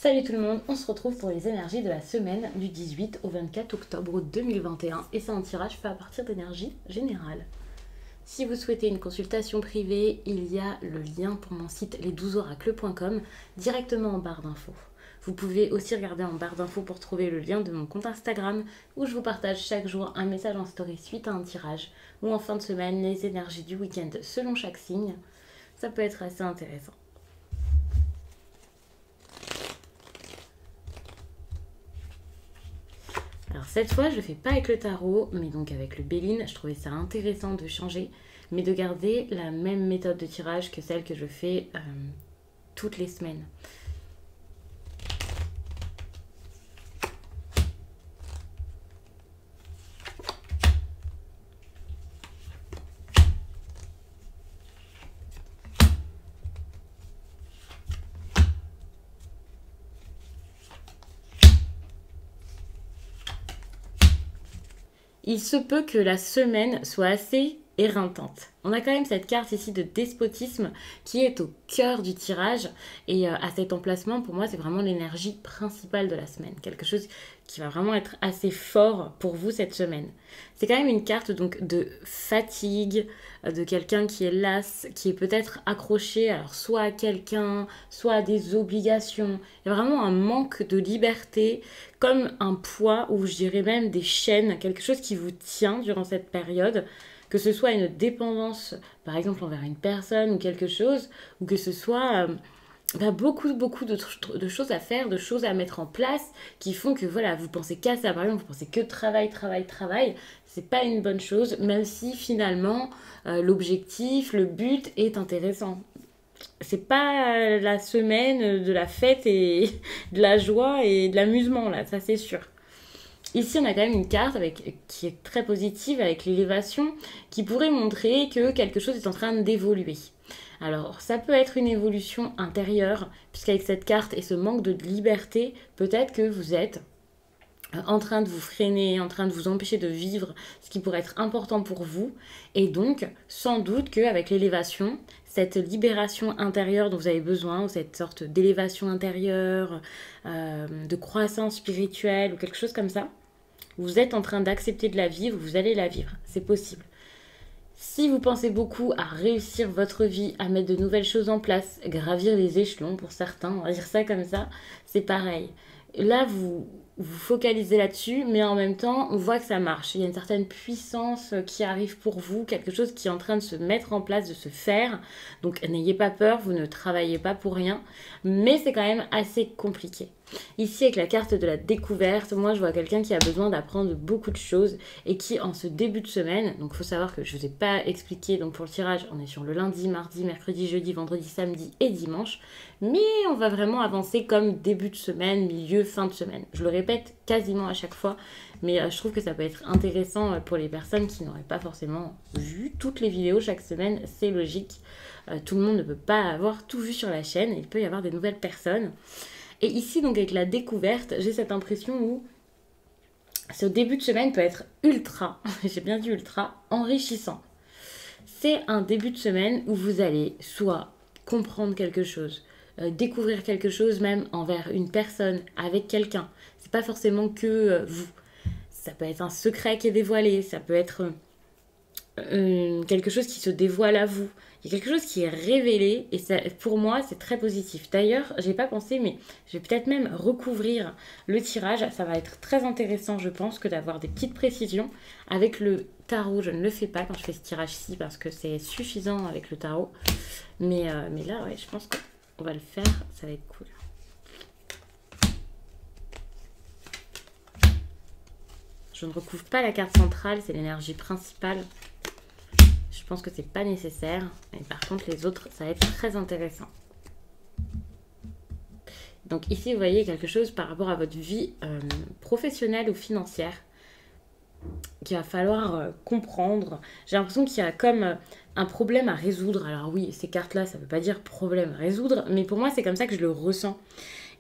Salut tout le monde, on se retrouve pour les énergies de la semaine du 18 au 24 octobre 2021 et c'est un tirage fait à partir d'énergie générale. Si vous souhaitez une consultation privée, il y a le lien pour mon site les12oracles.com directement en barre d'infos. Vous pouvez aussi regarder en barre d'infos pour trouver le lien de mon compte Instagram où je vous partage chaque jour un message en story suite à un tirage ou en fin de semaine les énergies du week-end selon chaque signe. Ça peut être assez intéressant. Alors cette fois, je le fais pas avec le tarot, mais donc avec le Béline. Je trouvais ça intéressant de changer, mais de garder la même méthode de tirage que celle que je fais toutes les semaines. Il se peut que la semaine soit assez éreintante. On a quand même cette carte ici de despotisme qui est au cœur du tirage et à cet emplacement, pour moi, c'est vraiment l'énergie principale de la semaine. Quelque chose qui va vraiment être assez fort pour vous cette semaine. C'est quand même une carte donc de fatigue, de quelqu'un qui est las, qui est peut-être accroché alors soit à quelqu'un, soit à des obligations. Il y a vraiment un manque de liberté, comme un poids ou je dirais même des chaînes, quelque chose qui vous tient durant cette période. Que ce soit une dépendance, par exemple, envers une personne ou quelque chose, ou que ce soit beaucoup de choses à faire, de choses à mettre en place qui font que voilà, vous pensez qu'à ça. Par exemple, vous pensez que travail, travail, travail. C'est pas une bonne chose, même si finalement l'objectif, le but est intéressant. C'est pas la semaine de la fête et de la joie et de l'amusement là, ça c'est sûr. Ici, on a quand même une carte qui est très positive avec l'élévation qui pourrait montrer que quelque chose est en train d'évoluer. Alors, ça peut être une évolution intérieure, puisqu'avec cette carte et ce manque de liberté, peut-être que vous êtes en train de vous freiner, en train de vous empêcher de vivre ce qui pourrait être important pour vous. Et donc, sans doute qu'avec l'élévation, cette libération intérieure dont vous avez besoin, ou cette sorte d'élévation intérieure, de croissance spirituelle, ou quelque chose comme ça, vous êtes en train d'accepter de la vivre, vous allez la vivre, c'est possible. Si vous pensez beaucoup à réussir votre vie, à mettre de nouvelles choses en place, gravir les échelons pour certains, on va dire ça comme ça, c'est pareil. Là, vous focalisez là-dessus, mais en même temps, on voit que ça marche. Il y a une certaine puissance qui arrive pour vous, quelque chose qui est en train de se mettre en place, de se faire. Donc, n'ayez pas peur, vous ne travaillez pas pour rien, mais c'est quand même assez compliqué. Ici, avec la carte de la découverte, moi, je vois quelqu'un qui a besoin d'apprendre beaucoup de choses et qui, en ce début de semaine, donc il faut savoir que je ne vous ai pas expliqué, donc pour le tirage, on est sur le lundi, mardi, mercredi, jeudi, vendredi, samedi et dimanche, mais on va vraiment avancer comme début de semaine, milieu, fin de semaine. Je le répète quasiment à chaque fois, mais je trouve que ça peut être intéressant pour les personnes qui n'auraient pas forcément vu toutes les vidéos chaque semaine, c'est logique. Tout le monde ne peut pas avoir tout vu sur la chaîne, il peut y avoir des nouvelles personnes. Et ici, donc avec la découverte, j'ai cette impression où ce début de semaine peut être ultra, j'ai bien dit ultra, enrichissant. C'est un début de semaine où vous allez soit comprendre quelque chose, découvrir quelque chose même envers une personne, avec quelqu'un. C'est pas forcément que vous. Ça peut être un secret qui est dévoilé, ça peut être quelque chose qui se dévoile à vous. Il y a quelque chose qui est révélé et ça, pour moi, c'est très positif. D'ailleurs, j'ai pas pensé, mais je vais peut-être même recouvrir le tirage. Ça va être très intéressant, je pense, que d'avoir des petites précisions. Avec le tarot, je ne le fais pas quand je fais ce tirage-ci parce que c'est suffisant avec le tarot. Mais là, ouais, je pense qu'on va le faire. Ça va être cool. Je ne recouvre pas la carte centrale, c'est l'énergie principale. Je pense que c'est pas nécessaire. Et par contre, les autres, ça va être très intéressant. Donc ici, vous voyez quelque chose par rapport à votre vie professionnelle ou financière qu'il va falloir comprendre. J'ai l'impression qu'il y a comme un problème à résoudre. Alors oui, ces cartes-là, ça ne veut pas dire problème à résoudre, mais pour moi, c'est comme ça que je le ressens.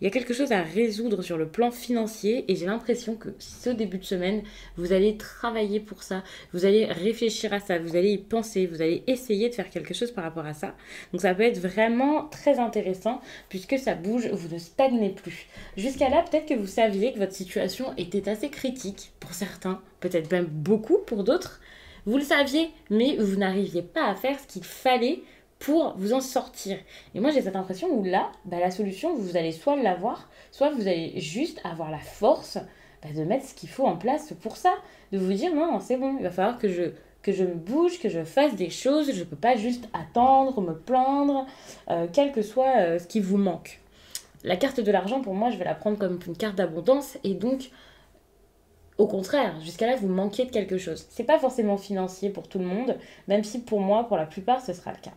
Il y a quelque chose à résoudre sur le plan financier et j'ai l'impression que ce début de semaine, vous allez travailler pour ça, vous allez réfléchir à ça, vous allez y penser, vous allez essayer de faire quelque chose par rapport à ça. Donc ça peut être vraiment très intéressant puisque ça bouge, vous ne stagnez plus. Jusqu'à là, peut-être que vous saviez que votre situation était assez critique pour certains, peut-être même beaucoup pour d'autres. Vous le saviez, mais vous n'arriviez pas à faire ce qu'il fallait pour vous en sortir. Et moi, j'ai cette impression où là, la solution, vous allez soit l'avoir, soit vous allez juste avoir la force de mettre ce qu'il faut en place pour ça. De vous dire, non, c'est bon, il va falloir que je me bouge, que je fasse des choses. Je ne peux pas juste attendre, me plaindre, quel que soit ce qui vous manque. La carte de l'argent, pour moi, je vais la prendre comme une carte d'abondance. Et donc, au contraire, jusqu'à là, vous manquez de quelque chose. C'est pas forcément financier pour tout le monde, même si pour moi, pour la plupart, ce sera le cas.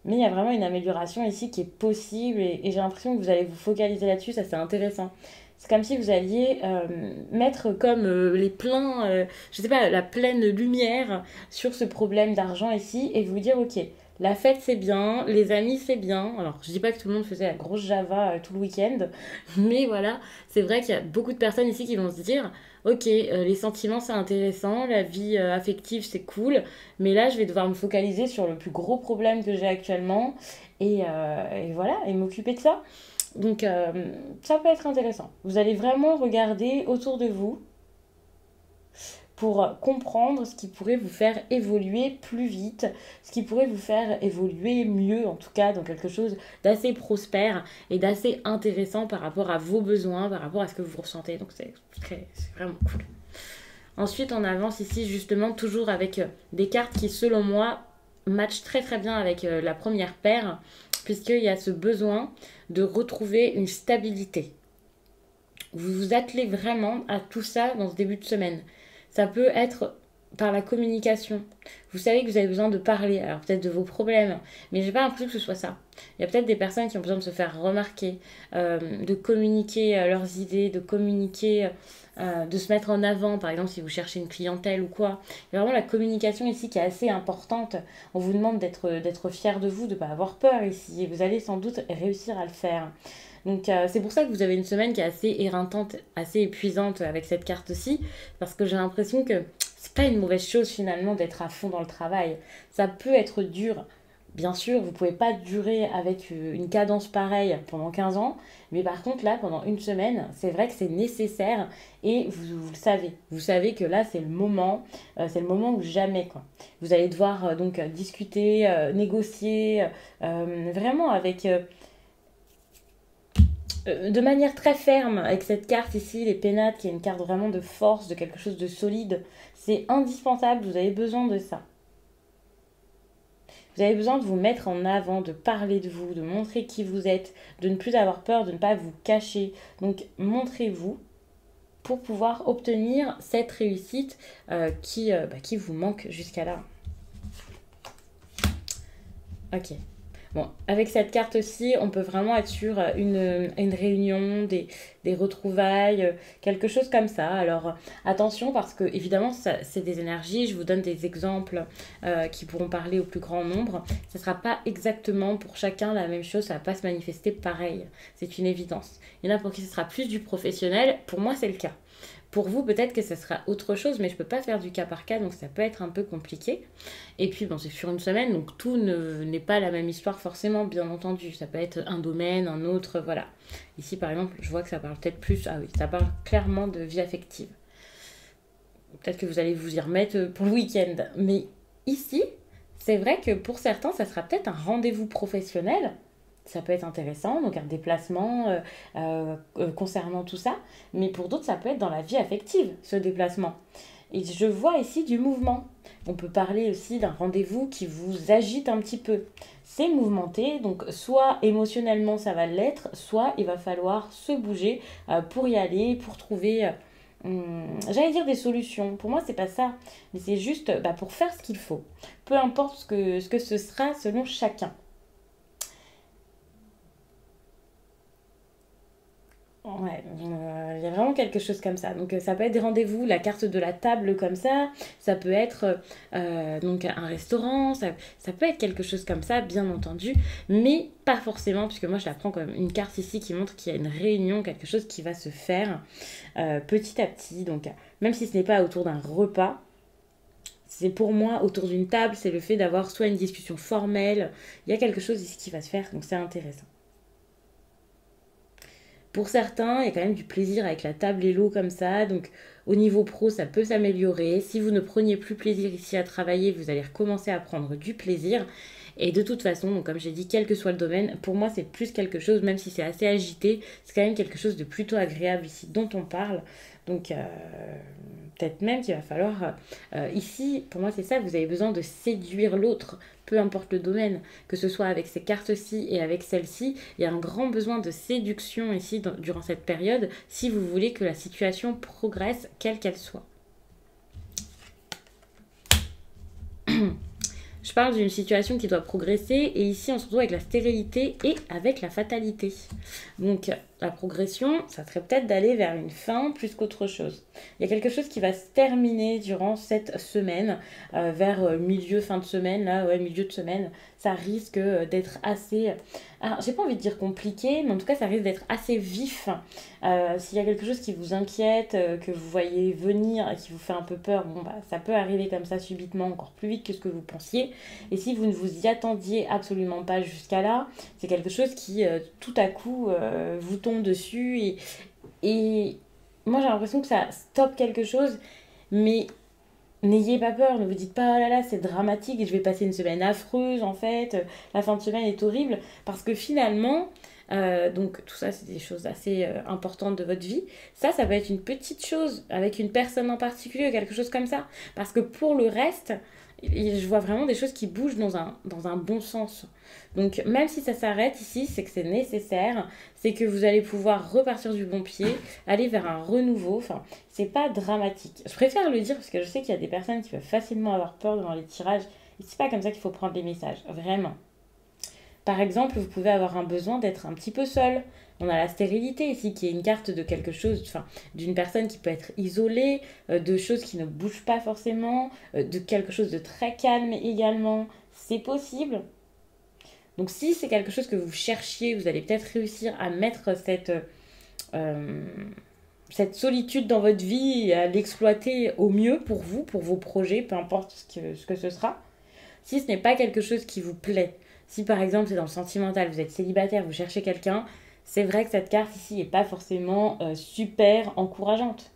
Mais il y a vraiment une amélioration ici qui est possible et j'ai l'impression que vous allez vous focaliser là-dessus, ça c'est intéressant. C'est comme si vous alliez mettre comme les pleins, je sais pas, la pleine lumière sur ce problème d'argent ici et vous dire ok, la fête c'est bien, les amis c'est bien. Alors je dis pas que tout le monde faisait la grosse Java tout le week-end, mais voilà, c'est vrai qu'il y a beaucoup de personnes ici qui vont se dire ok, les sentiments c'est intéressant, la vie affective c'est cool, mais là je vais devoir me focaliser sur le plus gros problème que j'ai actuellement et voilà, et m'occuper de ça. Donc ça peut être intéressant. Vous allez vraiment regarder autour de vous pour comprendre ce qui pourrait vous faire évoluer plus vite, ce qui pourrait vous faire évoluer mieux, en tout cas dans quelque chose d'assez prospère et d'assez intéressant par rapport à vos besoins, par rapport à ce que vous ressentez. Donc c'est vraiment cool. Ensuite, on avance ici justement toujours avec des cartes qui, selon moi, matchent très très bien avec la première paire, puisqu'il y a ce besoin de retrouver une stabilité. Vous vous attelez vraiment à tout ça dans ce début de semaine. Ça peut être par la communication. Vous savez que vous avez besoin de parler, alors peut-être de vos problèmes, mais j'ai pas l'impression que ce soit ça. Il y a peut-être des personnes qui ont besoin de se faire remarquer, de communiquer leurs idées, de communiquer, de se mettre en avant, par exemple si vous cherchez une clientèle ou quoi. Il y a vraiment la communication ici qui est assez importante. On vous demande d'être fier de vous, de ne pas avoir peur ici, et vous allez sans doute réussir à le faire. Donc c'est pour ça que vous avez une semaine qui est assez éreintante, assez épuisante avec cette carte-ci, parce que j'ai l'impression que c'est pas une mauvaise chose finalement d'être à fond dans le travail. Ça peut être dur. Bien sûr, vous pouvez pas durer avec une cadence pareille pendant 15 ans, mais par contre là, pendant une semaine, c'est vrai que c'est nécessaire et vous le savez. Vous savez que là, c'est le moment ou jamais quoi. Vous allez devoir donc discuter, négocier, vraiment avec de manière très ferme avec cette carte ici, les pénates, qui est une carte vraiment de force, de quelque chose de solide. C'est indispensable, vous avez besoin de ça. Vous avez besoin de vous mettre en avant, de parler de vous, de montrer qui vous êtes, de ne plus avoir peur, de ne pas vous cacher. Donc montrez-vous pour pouvoir obtenir cette réussite qui vous manque jusqu'à là. Ok. Bon, avec cette carte-ci, on peut vraiment être sur une réunion, des retrouvailles, quelque chose comme ça. Alors attention parce que évidemment, c'est des énergies. Je vous donne des exemples qui pourront parler au plus grand nombre. Ce ne sera pas exactement pour chacun la même chose. Ça ne va pas se manifester pareil. C'est une évidence. Il y en a pour qui ce sera plus du professionnel. Pour moi, c'est le cas. Pour vous, peut-être que ce sera autre chose, mais je ne peux pas faire du cas par cas, donc ça peut être un peu compliqué. Et puis, bon, c'est sur une semaine, donc tout n'est pas la même histoire forcément, bien entendu. Ça peut être un domaine, un autre, voilà. Ici, par exemple, je vois que ça parle peut-être plus... Ah oui, ça parle clairement de vie affective. Peut-être que vous allez vous y remettre pour le week-end. Mais ici, c'est vrai que pour certains, ça sera peut-être un rendez-vous professionnel. Ça peut être intéressant, donc un déplacement concernant tout ça. Mais pour d'autres, ça peut être dans la vie affective, ce déplacement. Et je vois ici du mouvement. On peut parler aussi d'un rendez-vous qui vous agite un petit peu. C'est mouvementé, donc soit émotionnellement ça va l'être, soit il va falloir se bouger pour y aller, pour trouver, j'allais dire des solutions. Pour moi, c'est pas ça, mais c'est juste pour faire ce qu'il faut. Peu importe ce que ce sera selon chacun. Ouais, il y a vraiment quelque chose comme ça. Donc ça peut être des rendez-vous, la carte de la table comme ça peut être donc un restaurant, ça peut être quelque chose comme ça, bien entendu, mais pas forcément, puisque moi je la prends comme une carte ici qui montre qu'il y a une réunion, quelque chose qui va se faire petit à petit. Donc même si ce n'est pas autour d'un repas, c'est pour moi autour d'une table, c'est le fait d'avoir soit une discussion formelle, il y a quelque chose ici qui va se faire, donc c'est intéressant. Pour certains, il y a quand même du plaisir avec la table et l'eau comme ça. Donc au niveau pro, ça peut s'améliorer. Si vous ne preniez plus plaisir ici à travailler, vous allez recommencer à prendre du plaisir. Et de toute façon, donc comme j'ai dit, quel que soit le domaine, pour moi c'est plus quelque chose, même si c'est assez agité, c'est quand même quelque chose de plutôt agréable ici dont on parle. Donc peut-être même qu'il va falloir, ici, pour moi c'est ça, vous avez besoin de séduire l'autre, peu importe le domaine, que ce soit avec ces cartes-ci et avec celle-ci, il y a un grand besoin de séduction ici durant cette période si vous voulez que la situation progresse, quelle qu'elle soit. Je parle d'une situation qui doit progresser et ici on se retrouve avec la stérilité et avec la fatalité. Donc la progression, ça serait peut-être d'aller vers une fin plus qu'autre chose. Il y a quelque chose qui va se terminer durant cette semaine, vers milieu, fin de semaine, là, ouais, milieu de semaine. Ça risque d'être assez, alors j'ai pas envie de dire compliqué, mais en tout cas ça risque d'être assez vif. S'il y a quelque chose qui vous inquiète, que vous voyez venir et qui vous fait un peu peur, bon bah ça peut arriver comme ça subitement, encore plus vite que ce que vous pensiez. Et si vous ne vous y attendiez absolument pas jusqu'à là, c'est quelque chose qui tout à coup vous tombe dessus et moi j'ai l'impression que ça stoppe quelque chose, mais n'ayez pas peur, ne vous dites pas oh là là c'est dramatique et je vais passer une semaine affreuse en fait, la fin de semaine est horrible, parce que finalement, donc tout ça c'est des choses assez importantes de votre vie, ça peut être une petite chose avec une personne en particulier, quelque chose comme ça, parce que pour le reste, je vois vraiment des choses qui bougent dans un bon sens. Donc même si ça s'arrête ici, c'est que c'est nécessaire, c'est que vous allez pouvoir repartir du bon pied, aller vers un renouveau, enfin c'est pas dramatique. Je préfère le dire parce que je sais qu'il y a des personnes qui peuvent facilement avoir peur devant les tirages, et c'est pas comme ça qu'il faut prendre les messages, vraiment. Par exemple, vous pouvez avoir un besoin d'être un petit peu seul. On a la stérilité ici, qui est une carte de quelque chose, enfin, d'une personne qui peut être isolée, de choses qui ne bougent pas forcément, de quelque chose de très calme également. C'est possible. Donc si c'est quelque chose que vous cherchiez, vous allez peut-être réussir à mettre euh, cette solitude dans votre vie et à l'exploiter au mieux pour vous, pour vos projets, peu importe ce que ce sera. Si ce n'est pas quelque chose qui vous plaît, si par exemple c'est dans le sentimental, vous êtes célibataire, vous cherchez quelqu'un, c'est vrai que cette carte ici n'est pas forcément super encourageante.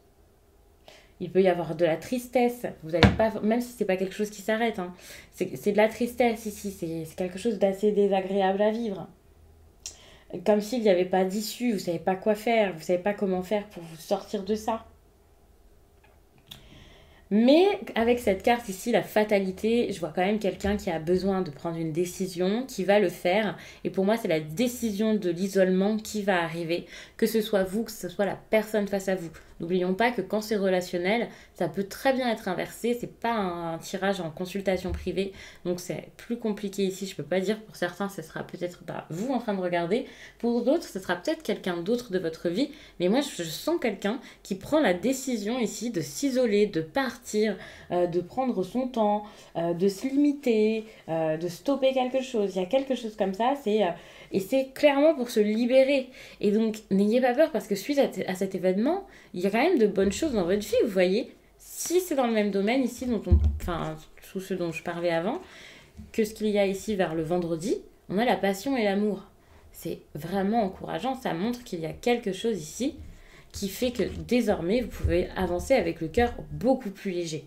Il peut y avoir de la tristesse, vous allez pas, même si c'est pas quelque chose qui s'arrête, hein, c'est de la tristesse ici, c'est quelque chose d'assez désagréable à vivre. Comme s'il n'y avait pas d'issue, vous ne savez pas quoi faire, vous ne savez pas comment faire pour vous sortir de ça. Mais avec cette carte ici, la fatalité, je vois quand même quelqu'un qui a besoin de prendre une décision, qui va le faire. Et pour moi, c'est la décision de l'isolement qui va arriver, que ce soit vous, que ce soit la personne face à vous. N'oublions pas que quand c'est relationnel, ça peut très bien être inversé. C'est pas un tirage en consultation privée, donc c'est plus compliqué ici. Je peux pas dire pour certains, ce sera peut-être pas vous en train de regarder. Pour d'autres, ce sera peut-être quelqu'un d'autre de votre vie. Mais moi, je sens quelqu'un qui prend la décision ici de s'isoler, de partir, de prendre son temps, de se limiter, de stopper quelque chose. Il y a quelque chose comme ça, et c'est clairement pour se libérer. Et donc, n'ayez pas peur parce que suite à cet événement, il y a quand même de bonnes choses dans votre vie, vous voyez. Si c'est dans le même domaine ici, enfin, tout ce dont je parlais avant, que ce qu'il y a ici vers le vendredi, on a la passion et l'amour. C'est vraiment encourageant, ça montre qu'il y a quelque chose ici qui fait que désormais, vous pouvez avancer avec le cœur beaucoup plus léger.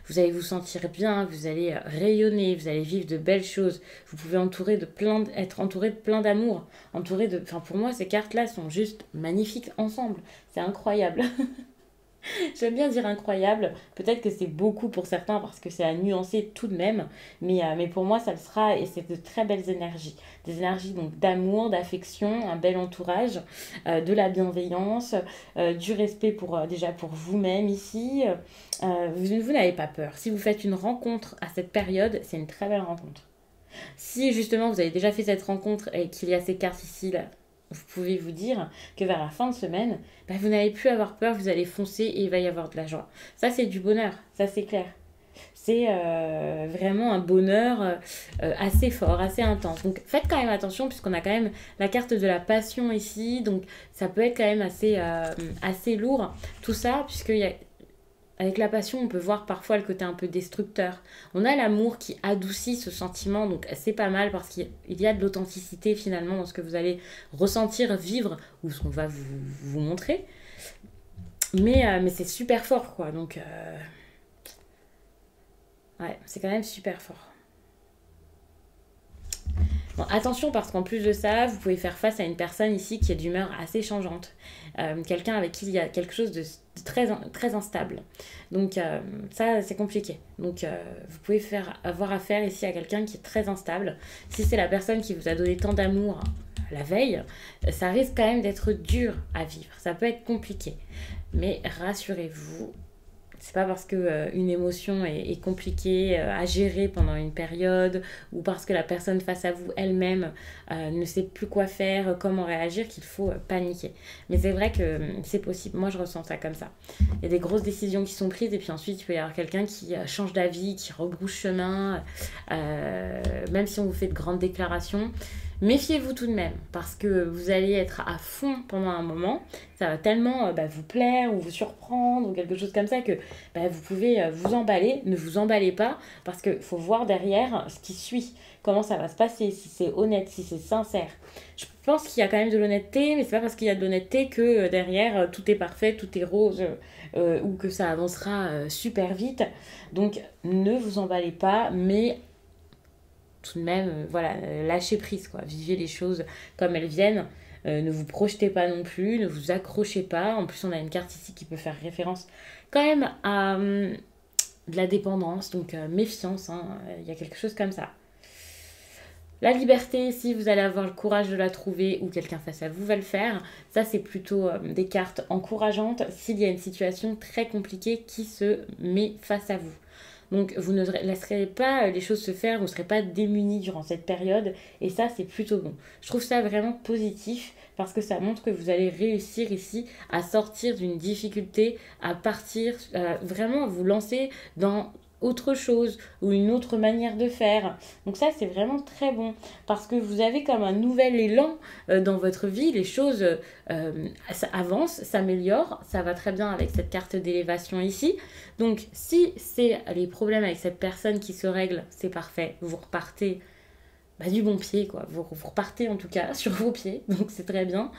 Vous allez vous sentir bien, vous allez rayonner, vous allez vivre de belles choses. Vous pouvez être entouré de plein d'amour. Enfin, pour moi, ces cartes-là sont juste magnifiques ensemble. C'est incroyable. J'aime bien dire incroyable. Peut-être que c'est beaucoup pour certains parce que c'est à nuancer tout de même. Mais pour moi, ça le sera et c'est de très belles énergies. Des énergies donc d'amour, d'affection, un bel entourage, de la bienveillance, du respect déjà pour vous-même ici. Vous n'avez pas peur. Si vous faites une rencontre à cette période, c'est une très belle rencontre. Si justement vous avez déjà fait cette rencontre et qu'il y a ces cartes ici, là, vous pouvez vous dire que vers la fin de semaine, bah, vous n'allez plus avoir peur, vous allez foncer et il va y avoir de la joie. Ça, c'est du bonheur, ça c'est clair. C'est vraiment un bonheur assez fort, assez intense. Donc faites quand même attention puisqu'on a quand même la carte de la passion ici. Donc ça peut être quand même assez lourd tout ça avec la passion, on peut voir parfois le côté un peu destructeur. On a l'amour qui adoucit ce sentiment, donc c'est pas mal parce qu'il y a de l'authenticité finalement dans ce que vous allez ressentir, vivre ou ce qu'on va vous montrer. Mais c'est super fort quoi, donc ouais, c'est quand même super fort. Bon, attention parce qu'en plus de ça, vous pouvez faire face à une personne ici qui est d'humeur assez changeante. Quelqu'un avec qui il y a quelque chose de très instable. Donc ça, c'est compliqué. Donc vous pouvez avoir affaire ici à quelqu'un qui est très instable. Si c'est la personne qui vous a donné tant d'amour la veille, ça risque quand même d'être dur à vivre. Ça peut être compliqué. Mais rassurez-vous, c'est pas parce que une émotion est compliquée à gérer pendant une période ou parce que la personne face à vous elle-même ne sait plus quoi faire, comment réagir qu'il faut paniquer. Mais c'est vrai que c'est possible. Moi, je ressens ça comme ça. Il y a des grosses décisions qui sont prises et puis ensuite, il peut y avoir quelqu'un qui change d'avis, qui rebrousse chemin, même si on vous fait de grandes déclarations. Méfiez-vous tout de même, parce que vous allez être à fond pendant un moment, ça va tellement vous plaire ou vous surprendre ou quelque chose comme ça que vous pouvez vous emballer. Ne vous emballez pas, parce qu'il faut voir derrière ce qui suit, comment ça va se passer, si c'est honnête, si c'est sincère. Je pense qu'il y a quand même de l'honnêteté, mais c'est pas parce qu'il y a de l'honnêteté que derrière tout est parfait, tout est rose ou que ça avancera super vite. Donc ne vous emballez pas, mais tout de même, voilà, lâchez prise, quoi. Vivez les choses comme elles viennent. Ne vous projetez pas non plus, ne vous accrochez pas. En plus, on a une carte ici qui peut faire référence quand même à de la dépendance, donc méfiance, hein. Il y a quelque chose comme ça. La liberté, si vous allez avoir le courage de la trouver ou quelqu'un face à vous va le faire, ça c'est plutôt des cartes encourageantes s'il y a une situation très compliquée qui se met face à vous. Donc vous ne laisserez pas les choses se faire, vous ne serez pas démunis durant cette période et ça c'est plutôt bon. Je trouve ça vraiment positif parce que ça montre que vous allez réussir ici à sortir d'une difficulté, à partir, vraiment vous lancer dans autre chose ou une autre manière de faire. Donc ça c'est vraiment très bon parce que vous avez comme un nouvel élan dans votre vie, les choses ça avance, s'améliore, ça va très bien avec cette carte d'élévation ici. Donc si c'est les problèmes avec cette personne qui se règlent, c'est parfait, vous repartez du bon pied, quoi. Vous repartez en tout cas sur vos pieds, donc c'est très bien.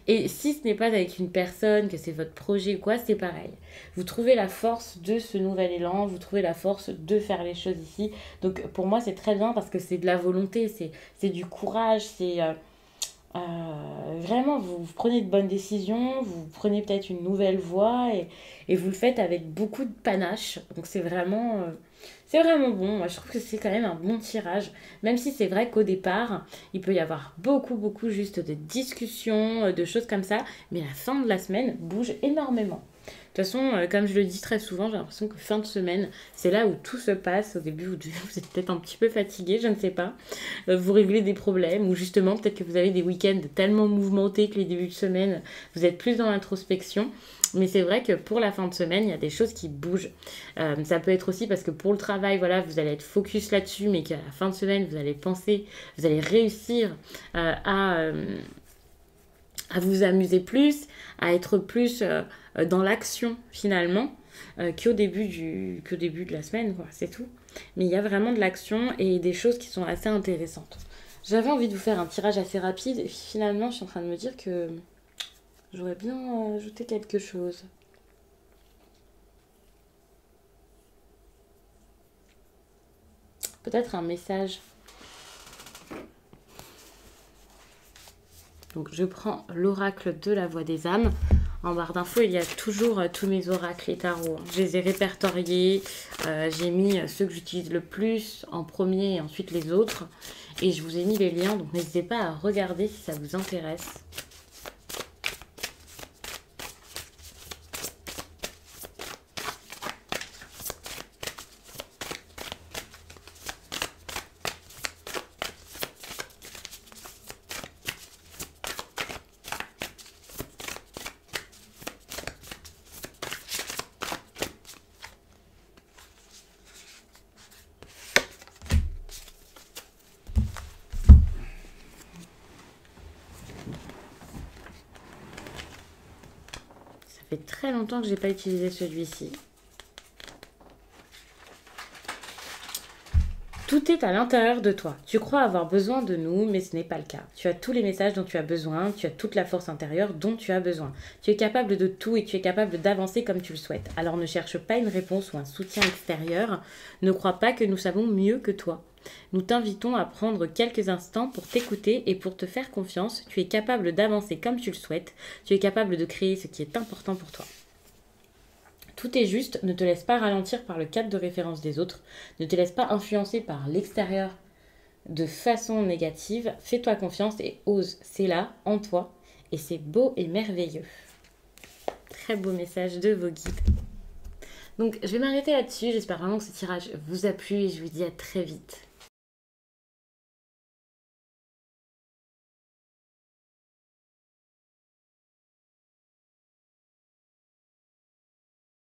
Et si ce n'est pas avec une personne, que c'est votre projet ou quoi, c'est pareil. Vous trouvez la force de ce nouvel élan, vous trouvez la force de faire les choses ici. Donc pour moi, c'est très bien parce que c'est de la volonté, c'est du courage, c'est vraiment, vous prenez de bonnes décisions, vous prenez peut-être une nouvelle voie et vous le faites avec beaucoup de panache. Donc c'est vraiment bon. Moi, je trouve que c'est quand même un bon tirage. Même si c'est vrai qu'au départ, il peut y avoir beaucoup, beaucoup juste de discussions, de choses comme ça. Mais la fin de la semaine bouge énormément. De toute façon, comme je le dis très souvent, j'ai l'impression que fin de semaine, c'est là où tout se passe. Au début, vous êtes peut-être un petit peu fatigué, je ne sais pas. Vous réglez des problèmes ou justement, peut-être que vous avez des week-ends tellement mouvementés que les débuts de semaine, vous êtes plus dans l'introspection. Mais c'est vrai que pour la fin de semaine, il y a des choses qui bougent. Ça peut être aussi parce que pour le travail, voilà, vous allez être focus là-dessus, mais qu'à la fin de semaine, vous allez penser, vous allez réussir à vous amuser plus, à être plus dans l'action finalement qu'au début de la semaine, quoi, c'est tout. Mais il y a vraiment de l'action et des choses qui sont assez intéressantes. J'avais envie de vous faire un tirage assez rapide et finalement je suis en train de me dire que j'aurais bien ajouté quelque chose. Peut-être un message. Donc je prends l'oracle de la voix des âmes. En barre d'infos, il y a toujours tous mes oracles et tarots. Je les ai répertoriés. J'ai mis ceux que j'utilise le plus en premier et ensuite les autres. Et je vous ai mis les liens, donc n'hésitez pas à regarder si ça vous intéresse. fait très longtemps que je n'ai pas utilisé celui-ci. Tout est à l'intérieur de toi. Tu crois avoir besoin de nous, mais ce n'est pas le cas. Tu as tous les messages dont tu as besoin, tu as toute la force intérieure dont tu as besoin. Tu es capable de tout et tu es capable d'avancer comme tu le souhaites. Alors ne cherche pas une réponse ou un soutien extérieur. Ne crois pas que nous savons mieux que toi. Nous t'invitons à prendre quelques instants pour t'écouter et pour te faire confiance. Tu es capable d'avancer comme tu le souhaites. Tu es capable de créer ce qui est important pour toi. Tout est juste, ne te laisse pas ralentir par le cadre de référence des autres, ne te laisse pas influencer par l'extérieur de façon négative, fais-toi confiance et ose, c'est là, en toi, et c'est beau et merveilleux. Très beau message de vos guides. Donc je vais m'arrêter là-dessus, j'espère vraiment que ce tirage vous a plu et je vous dis à très vite.